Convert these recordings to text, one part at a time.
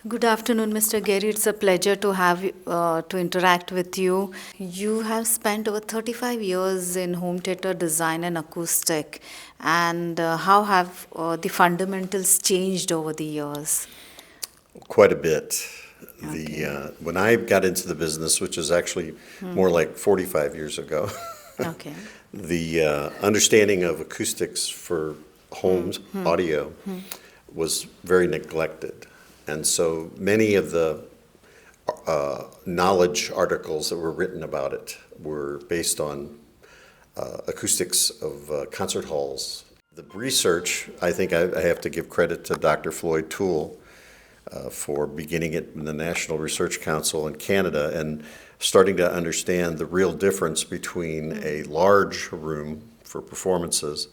Good afternoon, Mr. Gerry. It's a pleasure to have to interact with you. You have spent over 35 years in home theater design and acoustic, and how have the fundamentals changed over the years? Quite a bit. Okay. When I got into the business, which is actually more like 45 years ago, Okay. the understanding of acoustics for homes, audio, was very neglected. And so many of the knowledge articles that were written about it were based on acoustics of concert halls. The research, I think I have to give credit to Dr. Floyd Toole for beginning it in the National Research Council in Canada and starting to understand the real difference between a large room for performances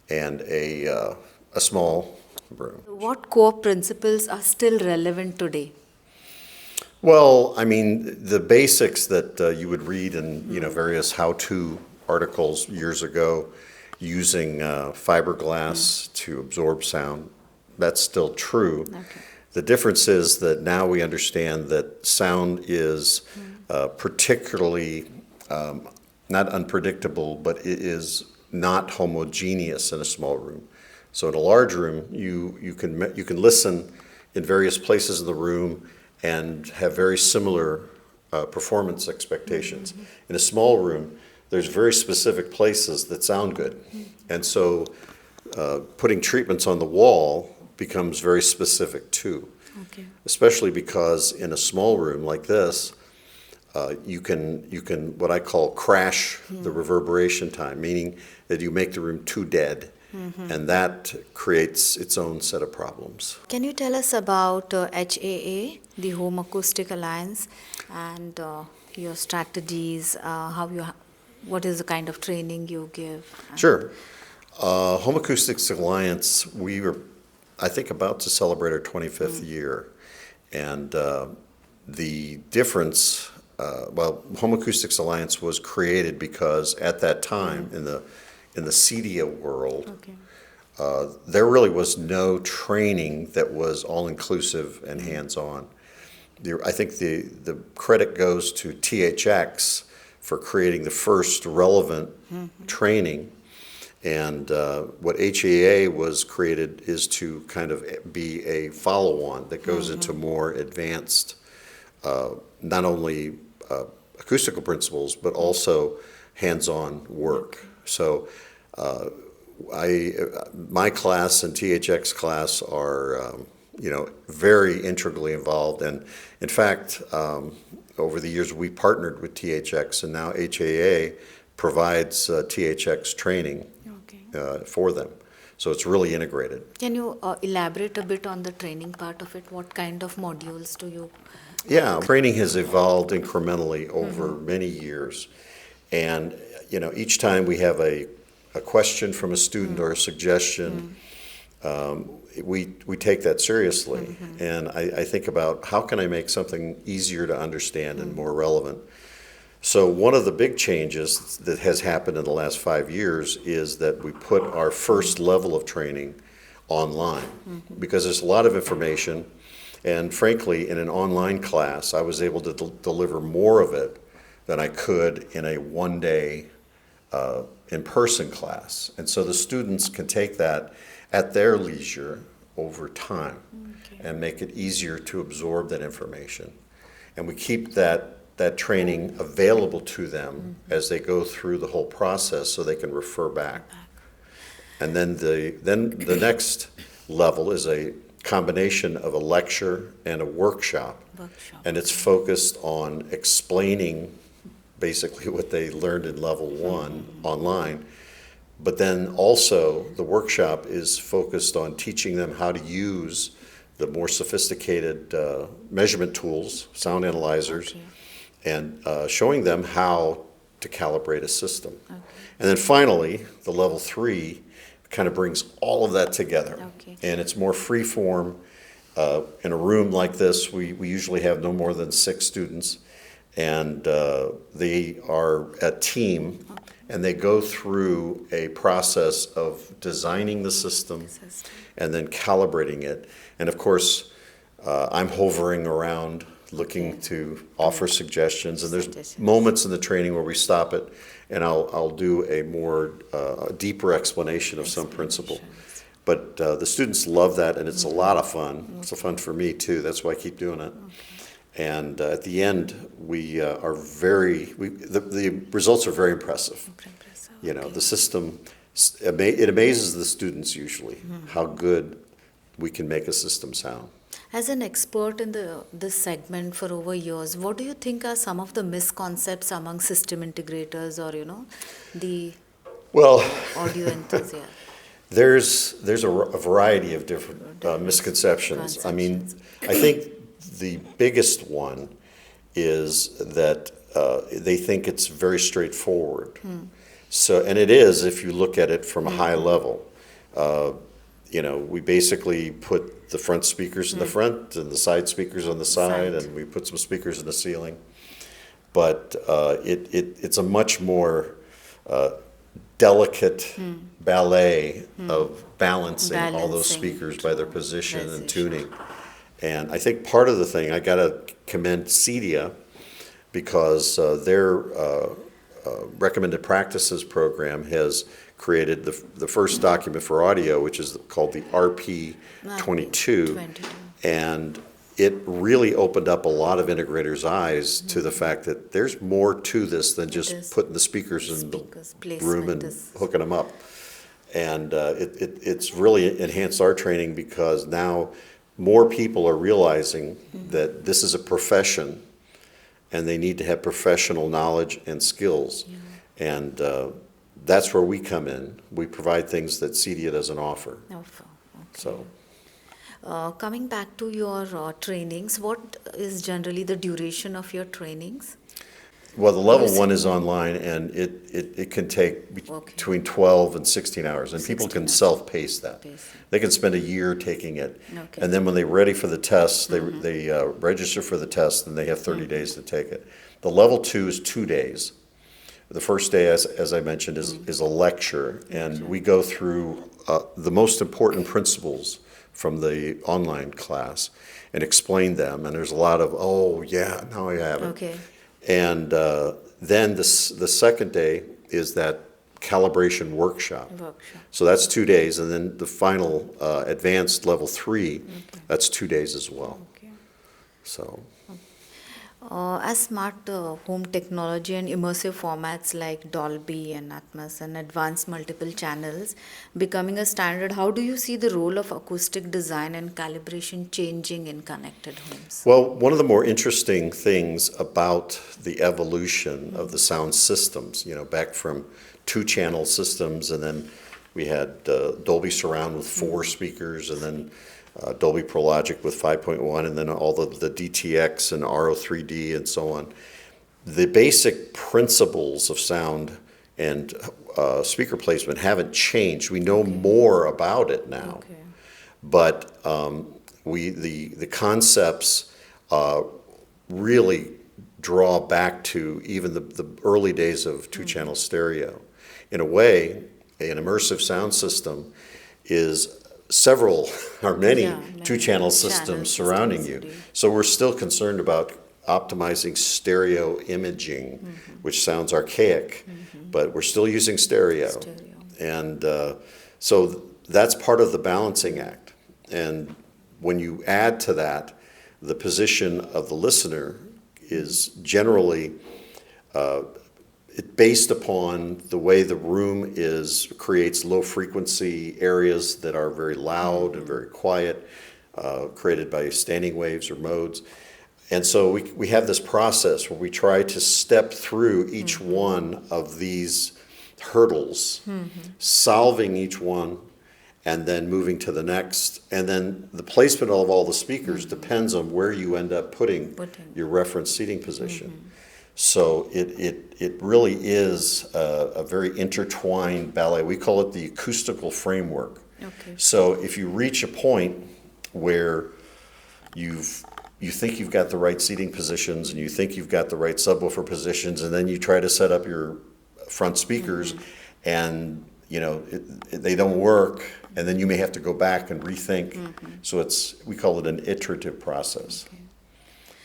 and a small room. What core principles are still relevant today? Well, I mean, the basics that you would read in various how-to articles years ago, using fiberglass to absorb sound, that's still true. Okay. The difference is that now we understand that sound is particularly not unpredictable, but it is not homogeneous in a small room. So in a large room, you can listen in various places in the room and have very similar performance expectations. In a small room, there's very specific places that sound good. And so putting treatments on the wall becomes very specific too. Okay. Especially because in a small room like this, you can what I call crash the reverberation time, meaning that you make the room too dead, and that creates its own set of problems. Can you tell us about HAA, the Home Acoustic Alliance, and your strategies? What is the kind of training you give? Sure. Home Acoustics Alliance, we were, I think, about to celebrate our 25th year. And the difference, Home Acoustics Alliance was created because at that time in the CEDIA world, there really was no training that was all-inclusive and hands-on. I think the credit goes to THX for creating the first relevant training. And what HAA was created is to kind of be a follow-on that goes into more advanced, not only acoustical principles, but also hands-on work. So my class and THX class are, very integrally involved. And in fact, over the years, we partnered with THX, and now HAA provides THX training for them. So it's really integrated. Can you elaborate a bit on the training part of it? What kind of modules do you? Yeah, training has evolved incrementally over many years. And, each time we have a question from a student or a suggestion, we take that seriously. And I think about how can I make something easier to understand and more relevant. So one of the big changes that has happened in the last 5 years is that we put our first level of training online because there's a lot of information, and frankly, in an online class, I was able to deliver more of it than I could in a one-day in-person class. And so the students can take that at their leisure over time and make it easier to absorb that information. And we keep that training available to them as they go through the whole process so they can refer back. And then the next level is a combination of a lecture and a workshop. And it's focused on explaining basically what they learned in level 1 online. But then also the workshop is focused on teaching them how to use the more sophisticated measurement tools, sound analyzers, and showing them how to calibrate a system. And then finally, the level 3 kind of brings all of that together. And it's more free form. In a room like this, we usually have no more than 6 students, and they are a team, and they go through a process of designing the system and then calibrating it. And of course, I'm hovering around looking Okay. to offer suggestions, and there's Suggestions. moments in the training where we stop it, and I'll do a more deeper explanation of some principle. Explanations. But the students love that, and it's a lot of fun. It's a fun for me too. That's why I keep doing it. And at the end, we are the results are very impressive. You know, the system, it amazes the students usually how good we can make a system sound. As an expert in this segment for over years, what do you think are some of the misconceptions among system integrators or, the Well, audio enthusiasts? there's a variety of different misconceptions. I mean, I think the biggest one is that they think it's very straightforward. So, and it is if you look at it from a high level. We basically put the front speakers in the front and the side speakers on the side, and we put some speakers in the ceiling. But it's a much more delicate ballet of balancing all those Balancing speakers by their position and position. tuning. And I think part of the thing, I got to commend CEDIA because their recommended practices program has created the first document for audio, which is called the RP 22. And it really opened up a lot of integrators' eyes to the fact that there's more to this than is. just putting the speakers in the Speakers, room placement and is- hooking them up. And it's really enhanced our training because now more people are realizing that this is a profession and they need to have professional knowledge and skills. And that's where we come in. We provide things that CEDIA doesn't offer. So, Coming back to your trainings, what is generally the duration of your trainings? well, the level Yes. one is online, and it can take between 12 and 16 hours, and people 16 can hours. self-pace that. They can spend a year taking it, Okay. and then when they're ready for the test, they register for the test, and they have 30 days to take it. The level two is 2 days. The first day, as I mentioned, is a lecture, and we go through the most important principles from the online class and explain them. And there's a lot of, oh, yeah, now I have it. Okay. And then the second day is that calibration workshop. So that's 2 days, and then the final advanced level 3, that's 2 days as well. Okay. So. As smart home technology and immersive formats like Dolby and Atmos and advanced multiple channels becoming a standard, how do you see the role of acoustic design and calibration changing in connected homes? Well, one of the more interesting things about the evolution of the sound systems, back from 2-channel systems, and then we had Dolby Surround with 4 speakers, and then Dolby Pro Logic with 5.1, and then all the DTX and RO3D and so on. The basic principles of sound and speaker placement haven't changed. We know more about it now, but the concepts really draw back to even the early days of 2-channel stereo. In a way, an immersive sound system is many 2-channel systems surrounding you. So we're still concerned about optimizing stereo imaging, which sounds archaic, but we're still using stereo. And so that's part of the balancing act. And when you add to that, the position of the listener is generally based upon the way the room creates low frequency areas that are very loud and very quiet, created by standing waves or modes. And so we have this process where we try to step through each one of these hurdles, solving each one, and then moving to the next. And then the placement of all the speakers depends on where you end up putting your reference seating position. So it really is a very intertwined ballet. We call it the acoustical framework. So if you reach a point where you think you've got the right seating positions and you think you've got the right subwoofer positions, and then you try to set up your front speakers and they don't work, and then you may have to go back and rethink. So we call it an iterative process. Okay.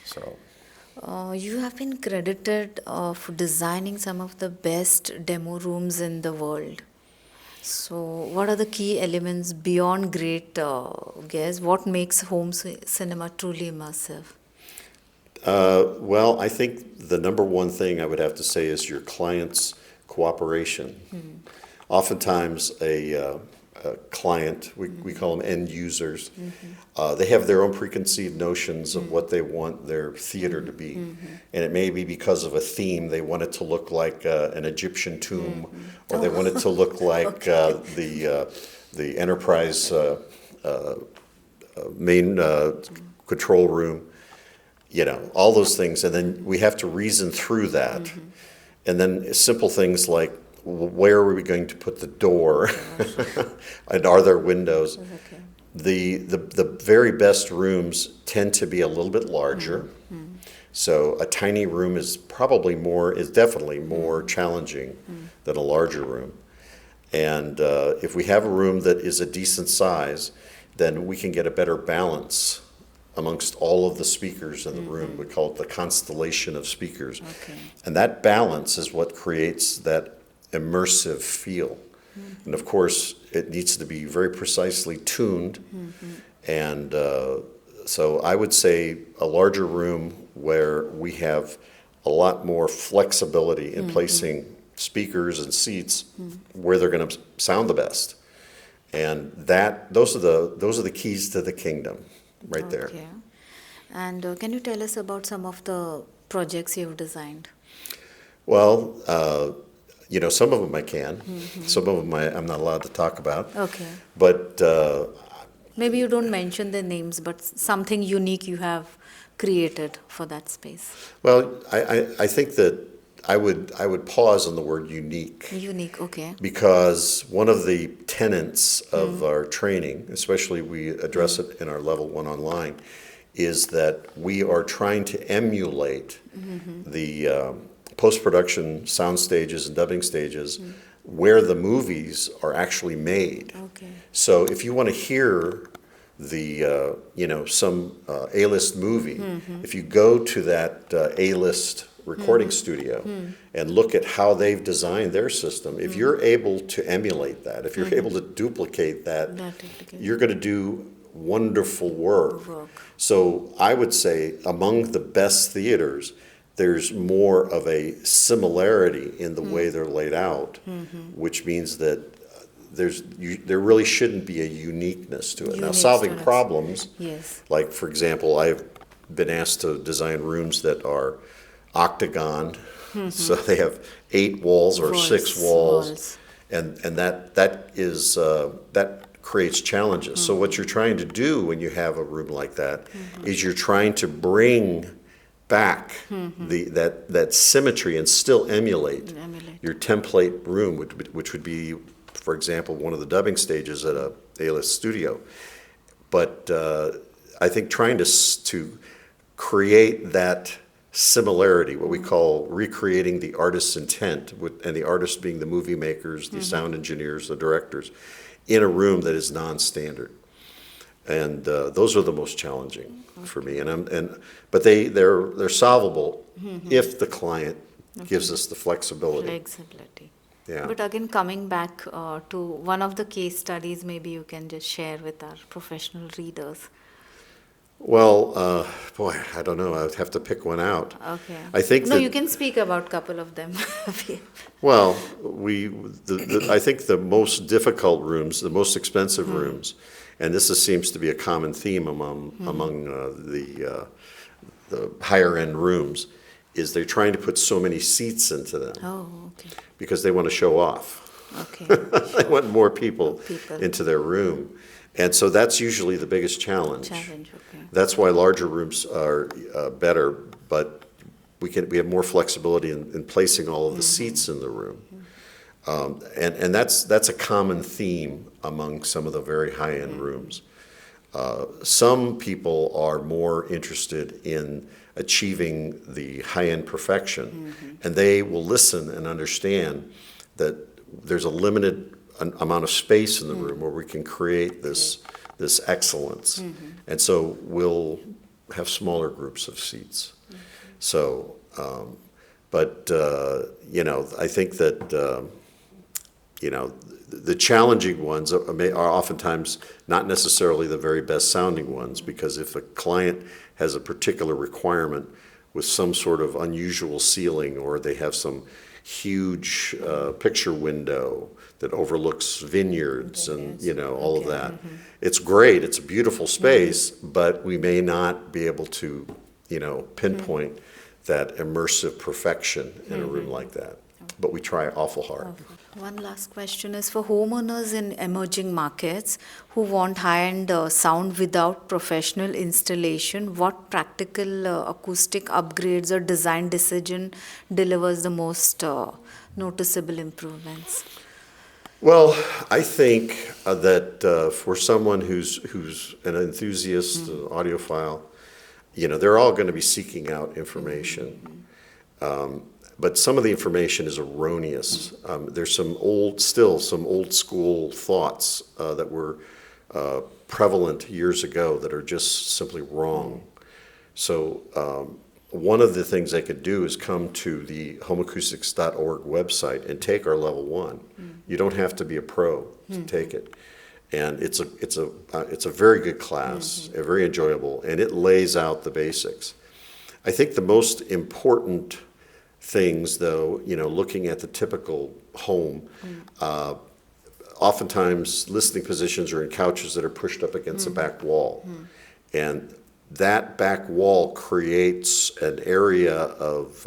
So. You have been credited for designing some of the best demo rooms in the world. So, what are the key elements beyond great guests? What makes cinema truly immersive? Well, I think the number one thing I would have to say is your client's cooperation. Oftentimes, a client, we call them end users, they have their own preconceived notions of what they want their theater to be. And it may be because of a theme. They want it to look like an Egyptian tomb, or they want it to look like the Enterprise main control room. All those things, and then we have to reason through that. And then simple things like, where are we going to put the door? And are there windows? Okay. The very best rooms tend to be a little bit larger. So a tiny room is definitely more challenging than a larger room. And if we have a room that is a decent size, then we can get a better balance amongst all of the speakers in the room. We call it the constellation of speakers. Okay. And that balance is what creates that immersive feel. And of course, it needs to be very precisely tuned. And so I would say a larger room where we have a lot more flexibility in placing speakers and seats where they're going to sound the best. And those are the keys to the kingdom right there. Okay. And can you tell us about some of the projects you've designed? Well, some of them I can. Some of them I'm not allowed to talk about. Okay. But Maybe you don't mention the names, but something unique you have created for that space. well, I think that I would pause on the word unique, Unique, okay. because one of the tenets of our training, especially we address it in our level 1 online, is that we are trying to emulate the post-production sound stages and dubbing stages where the movies are actually made. Okay. So if you want to hear some A-list movie, if you go to that A-list recording studio and look at how they've designed their system, if you're able to emulate that, if you're able to duplicate that, you're going to do wonderful work. So I would say among the best theaters, there's more of a similarity in the way they're laid out, which means that there really shouldn't be a uniqueness to it. Now, solving problems, Yes. like for example, I've been asked to design rooms that are octagon, so they have 8 walls or 6 walls, and that creates challenges. So what you're trying to do when you have a room like that is you're trying to bring back that symmetry and still emulate your template room, which would be, for example, one of the dubbing stages at a A-list studio. But I think trying to create that similarity, what we call recreating the artist's intent, and the artist being the movie makers, the sound engineers, the directors, in a room that is non-standard. And those are the most challenging for me. But they're solvable if the client gives us the flexibility. Flexibility. Yeah. But again, coming back to one of the case studies, maybe you can just share with our professional readers. Well, boy, I don't know. I would have to pick one out. Okay. I think you can speak about a couple of them. Well, I think the most difficult rooms, the most expensive rooms, and this seems to be a common theme among the higher end rooms, is they're trying to put so many seats into them. Oh, okay. Because they want to show off. Okay. They want more people into their room. And so that's usually the biggest challenge. Okay. That's why larger rooms are better, but we have more flexibility in placing all of the seats in the room. And that's a common theme among some of the very high-end rooms. Some people are more interested in achieving the high-end perfection, and they will listen and understand that there's a limited an amount of space in the room where we can create this excellence. And so we'll have smaller groups of seats. So, I think that, the challenging ones are oftentimes not necessarily the very best sounding ones, because if a client has a particular requirement with some sort of unusual ceiling, or they have some huge picture window that overlooks vineyards and, all of that. It's great, it's a beautiful space, but we may not be able to, pinpoint that immersive perfection in a room like that. But we try awful hard. One last question is for homeowners in emerging markets who want high-end sound without professional installation. What practical acoustic upgrades or design decision delivers the most noticeable improvements? Well, I think that for someone who's an enthusiast, audiophile, they're all going to be seeking out information. But some of the information is erroneous. There's some old school thoughts that were prevalent years ago that are just simply wrong. So one of the things they could do is come to the homeacoustics.org website and take our level 1. You don't have to be a pro to take it. And it's a very good class, very enjoyable, and it lays out the basics. I think the most important things, though, looking at the typical home, oftentimes listening positions are in couches that are pushed up against a back wall. And that back wall creates an area of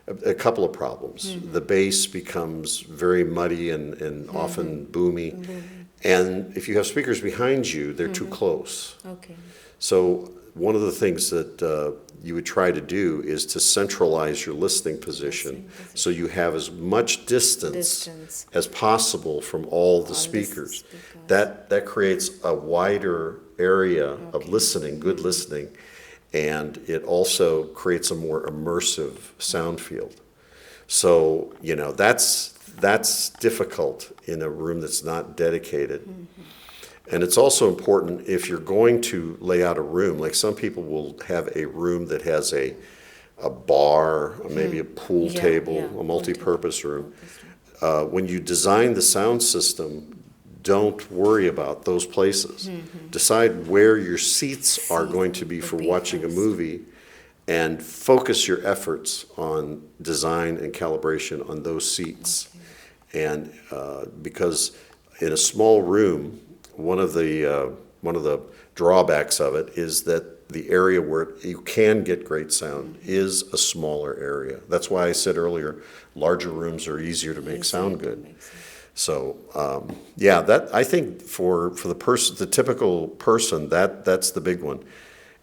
a couple of problems. The bass becomes very muddy and often boomy. And if you have speakers behind you, they're too close. Okay. So one of the things that you would try to do is to centralize your listening position so you have as much distance as possible from all the speakers. That creates a wider area of listening, good listening, and it also creates a more immersive sound field. So, that's difficult in a room that's not dedicated. And it's also important if you're going to lay out a room, like some people will have a room that has a bar, or maybe a pool table, a multi-purpose room. When you design the sound system, don't worry about those places. Decide where your seats are going to be for watching a movie, and focus your efforts on design and calibration on those seats. And because in a small room, one of the drawbacks of it is that the area where you can get great sound is a smaller area. That's why I said earlier, larger rooms are easier to make sound good. So that I think for the typical person, that's the big one.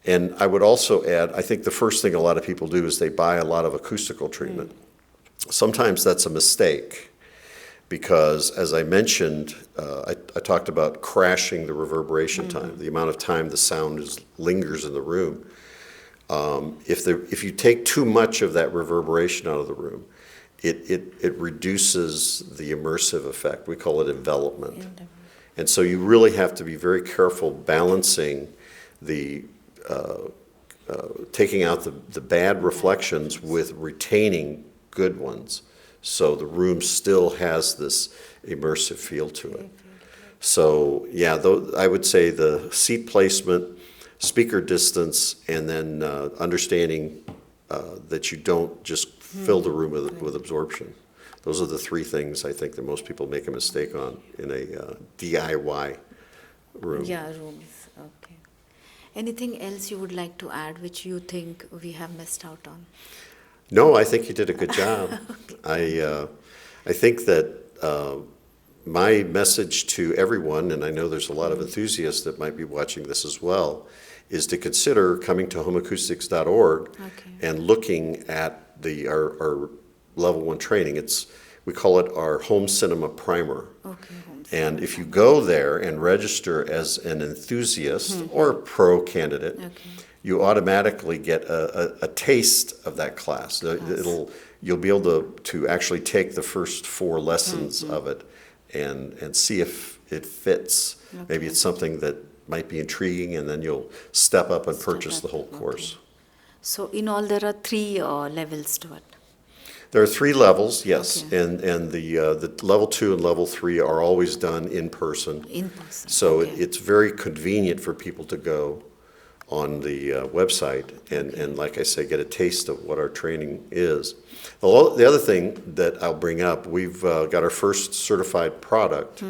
And I would also add, I think the first thing a lot of people do is they buy a lot of acoustical treatment. Sometimes that's a mistake, because as I mentioned, I talked about crashing the reverberation time, the amount of time the sound lingers in the room. If you take too much of that reverberation out of the room, it reduces the immersive effect. We call it envelopment. And so you really have to be very careful balancing the taking out the bad reflections with retaining good ones, so the room still has this immersive feel to it. So I would say the seat placement, speaker distance, and then understanding that you don't just fill the room with absorption. Those are the three things I think that most people make a mistake on in a DIY room. Yeah, rooms. Okay. Anything else you would like to add which you think we have missed out on? No, I think you did a good job. I think that my message to everyone, and I know there's a lot of enthusiasts that might be watching this as well, is to consider coming to homeacoustics.org and looking at our level 1 training. We call it our home cinema primer. And if you go there and register as an enthusiast or a pro candidate, you automatically get a taste of that class. You'll be able to actually take the first 4 lessons of it and see if it fits. Maybe Okay. it's something that might be intriguing, and then you'll step up and Step purchase up, the whole okay. course. So in all, there are three levels to it. There are 3 levels, yes, Okay. and the level 2 and level 3 are always done in person. In person. So Okay. it's very convenient for people to go on the website and like I say, get a taste of what our training is. The other thing that I'll bring up, we've got our first certified product,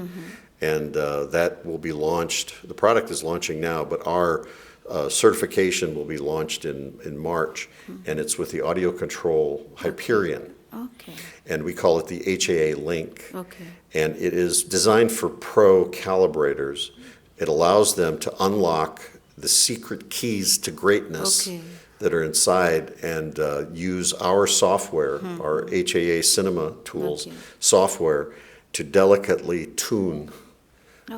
and that will be launched. The product is launching now, but our certification will be launched in March, and it's with the audio control Hyperion, Okay. and we call it the HAA Link. Okay. And it is designed for pro calibrators. It allows them to unlock the secret keys to greatness Okay. that are inside and use our software, our HAA Cinema Tools Okay. software, to delicately tune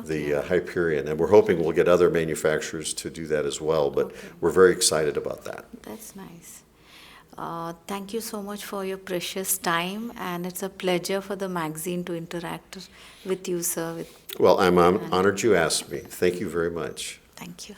the Hyperion. And we're hoping we'll get other manufacturers to do that as well, but we're very excited about that. That's nice. Thank you so much for your precious time, and it's a pleasure for the magazine to interact with you, sir. Well, I'm honored you asked me. Thank you very much. Thank you.